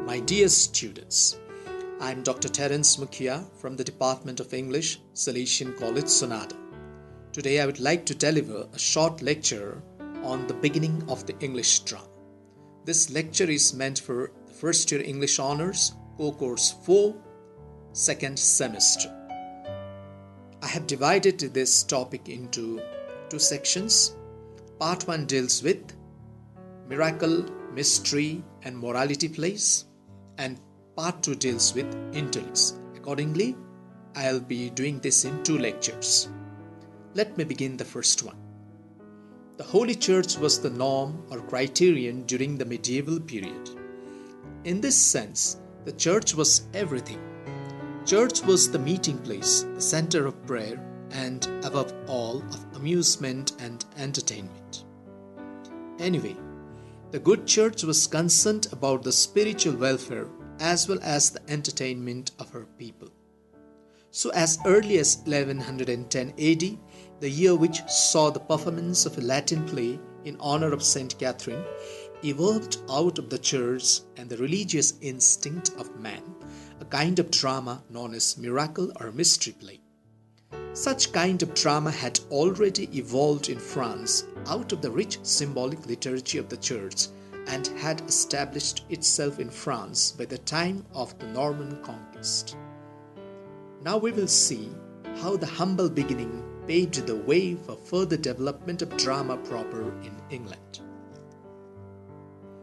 My dear students, I am Dr. Terrence Mukhia from the Department of English, Salesian College, Sonada. Today I would like to deliver a short lecture on the beginning of the English drama. This lecture is meant for the first year English Honours, Co-Course 4, second semester. I have divided this topic into two sections. Part 1 deals with miracle, mystery and morality plays, and part 2 deals with intellects. Accordingly, I'll be doing this in 2 lectures. Let me begin the first one. The Holy Church was the norm or criterion during the medieval period. In this sense, the church was everything. Church was the meeting place, the center of prayer, and above all of amusement and entertainment. Anyway, the good church was concerned about the spiritual welfare as well as the entertainment of her people. So as early as 1110 AD, the year which saw the performance of a Latin play in honor of Saint Catherine, evolved out of the church and the religious instinct of man, a kind of drama known as miracle or mystery play. Such kind of drama had already evolved in France out of the rich symbolic liturgy of the church and had established itself in France by the time of the Norman conquest. Now we will see how the humble beginning paved the way for further development of drama proper in England.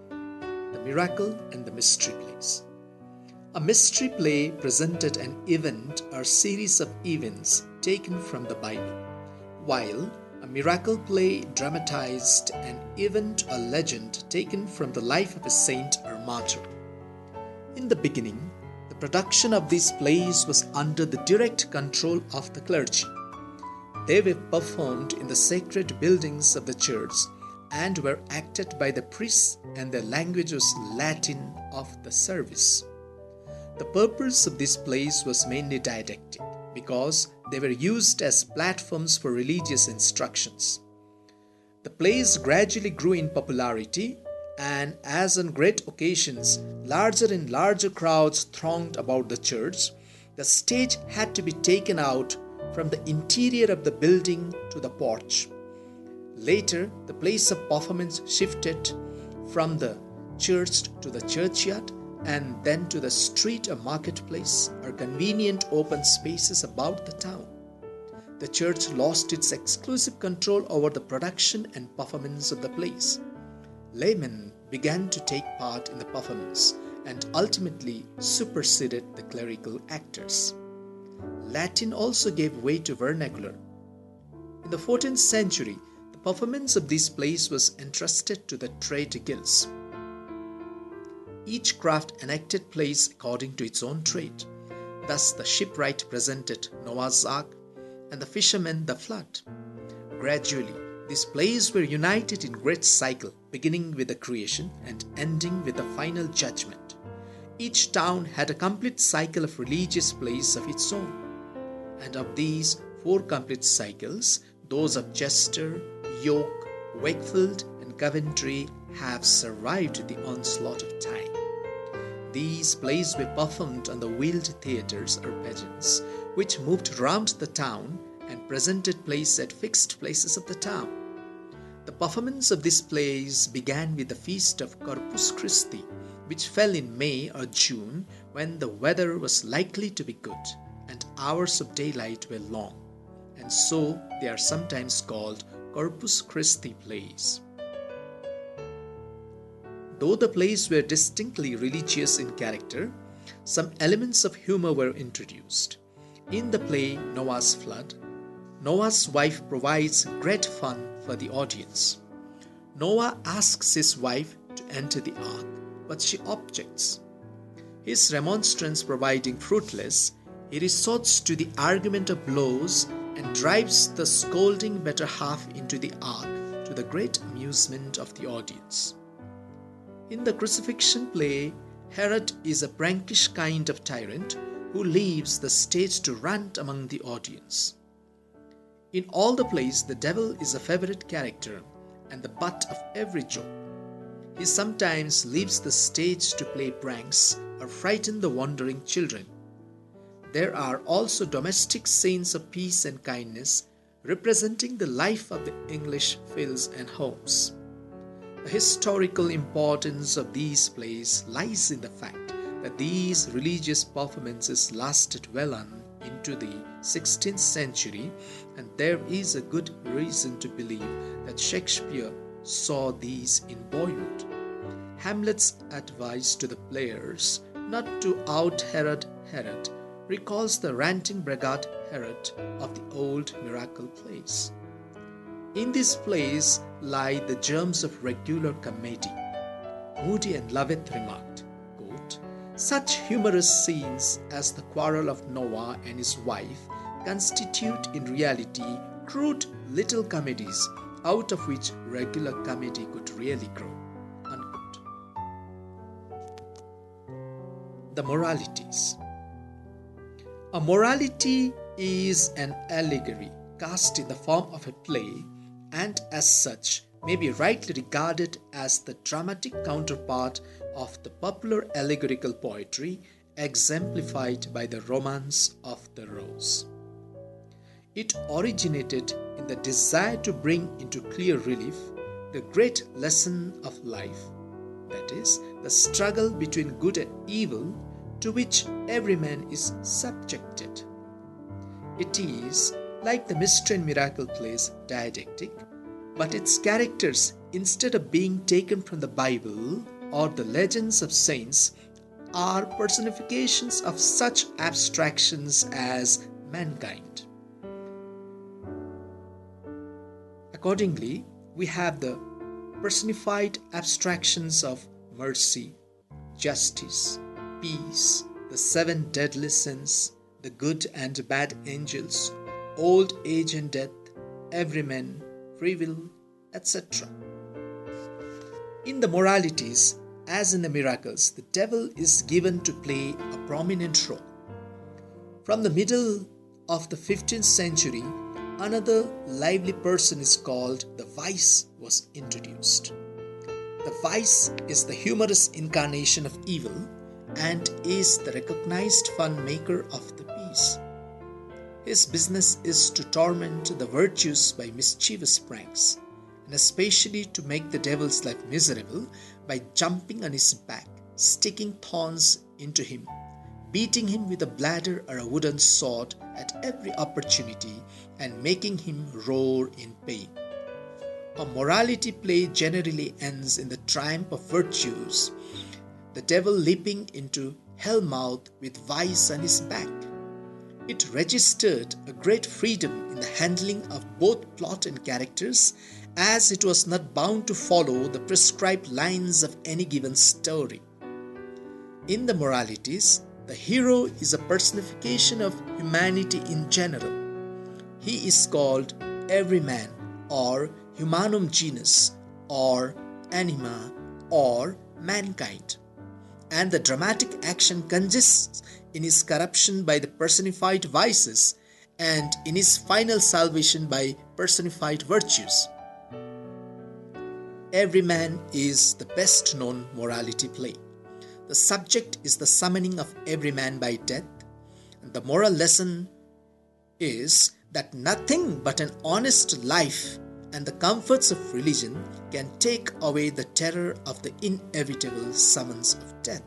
The miracle and the mystery plays. A mystery play presented an event or series of events taken from the Bible, while a miracle play dramatized an event or legend taken from the life of a saint or martyr. In the beginning, the production of these plays was under the direct control of the clergy. They were performed in the sacred buildings of the church and were acted by the priests, and their language was Latin of the service. The purpose of these plays was mainly didactic, because they were used as platforms for religious instructions. The plays gradually grew in popularity, and as on great occasions, larger and larger crowds thronged about the church, the stage had to be taken out from the interior of the building to the porch. Later, the place of performance shifted from the church to the churchyard, and then to the street or marketplace or convenient open spaces about the town. The church lost its exclusive control over the production and performance of the plays. Laymen began to take part in the performance and ultimately superseded the clerical actors. Latin also gave way to vernacular. In the 14th century, the performance of these plays was entrusted to the trade guilds. Each craft enacted plays according to its own trade. Thus the shipwright presented Noah's Ark and the fisherman the flood. Gradually, these plays were united in great cycle, beginning with the creation and ending with the final judgment. Each town had a complete cycle of religious plays of its own. And of these 4 complete cycles, those of Chester, York, Wakefield and Coventry have survived the onslaught of time. These plays were performed on the wheeled theatres or pageants, which moved round the town and presented plays at fixed places of the town. The performance of these plays began with the feast of Corpus Christi, which fell in May or June when the weather was likely to be good and hours of daylight were long, and so they are sometimes called Corpus Christi plays. Though the plays were distinctly religious in character, some elements of humor were introduced. In the play Noah's Flood, Noah's wife provides great fun for the audience. Noah asks his wife to enter the ark, but she objects. His remonstrance proving fruitless, he resorts to the argument of blows and drives the scolding better half into the ark, to the great amusement of the audience. In the crucifixion play, Herod is a prankish kind of tyrant who leaves the stage to rant among the audience. In all the plays, the devil is a favorite character and the butt of every joke. He sometimes leaves the stage to play pranks or frighten the wandering children. There are also domestic scenes of peace and kindness, representing the life of the English fields and homes. The historical importance of these plays lies in the fact that these religious performances lasted well on into the 16th century, and there is a good reason to believe that Shakespeare saw these in boyhood. Hamlet's advice to the players not to out-Herod Herod recalls the ranting braggart Herod of the old miracle plays. In these plays lie the germs of regular comedy. Moody and Lovett remarked, quote, "Such humorous scenes as the quarrel of Noah and his wife constitute in reality crude little comedies out of which regular comedy could really grow." Unquote. The moralities. A morality is an allegory cast in the form of a play, and as such may be rightly regarded as the dramatic counterpart of the popular allegorical poetry exemplified by the Romance of the Rose. It originated in the desire to bring into clear relief the great lesson of life, that is, the struggle between good and evil to which every man is subjected. It is, like the mystery and miracle plays, didactic, but its characters, instead of being taken from the Bible or the legends of saints, are personifications of such abstractions as mankind. Accordingly, we have the personified abstractions of mercy, justice, peace, the seven deadly sins, the good and bad angels, old age and death, every man, free will, etc. In the moralities, as in the miracles, the devil is given to play a prominent role. From the middle of the 15th century, another lively person is called the Vice was introduced. The Vice is the humorous incarnation of evil and is the recognized fun maker of the piece. His business is to torment the virtues by mischievous pranks, and especially to make the devil's life miserable by jumping on his back, sticking thorns into him, beating him with a bladder or a wooden sword at every opportunity, and making him roar in pain. A morality play generally ends in the triumph of virtues, the devil leaping into hell mouth with vice on his back. It registered a great freedom in the handling of both plot and characters, as it was not bound to follow the prescribed lines of any given story. In the moralities, the hero is a personification of humanity in general. He is called everyman, or humanum genus, or anima, or mankind. And the dramatic action consists in his corruption by the personified vices and in his final salvation by personified virtues. Every Man is the best known morality play. The subject is the summoning of every man by death, and the moral lesson is that nothing but an honest life and the comforts of religion can take away the terror of the inevitable summons of death.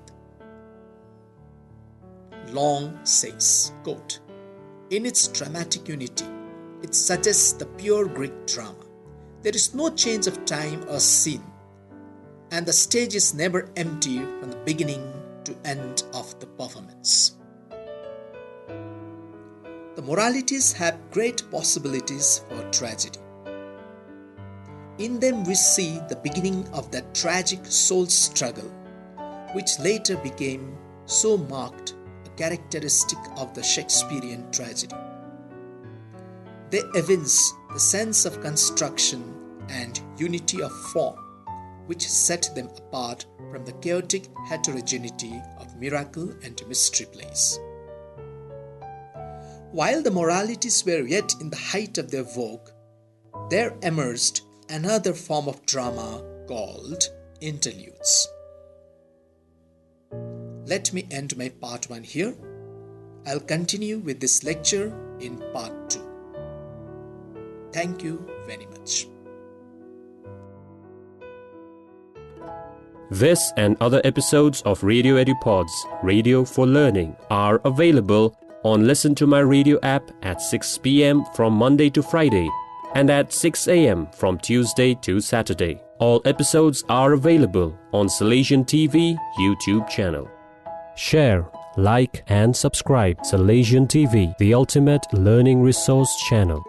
Long says, quote, "In its dramatic unity, it suggests the pure Greek drama. There is no change of time or scene, and the stage is never empty from the beginning to end of the performance." The moralities have great possibilities for tragedy. In them we see the beginning of that tragic soul struggle, which later became so marked a characteristic of the Shakespearean tragedy. They evince the sense of construction and unity of form, which set them apart from the chaotic heterogeneity of miracle and mystery plays. While the moralities were yet in the height of their vogue, there emerged another form of drama called interludes. Let me end my part 1 here. I'll continue with this lecture in part 2. Thank you very much. This and other episodes of Radio EduPod's Radio for Learning are available on Listen to My Radio app at 6 p.m. from Monday to Friday and at 6 a.m. from Tuesday to Saturday. All episodes are available on Salesian TV YouTube channel. Share, like and subscribe Salesian TV, the ultimate learning resource channel.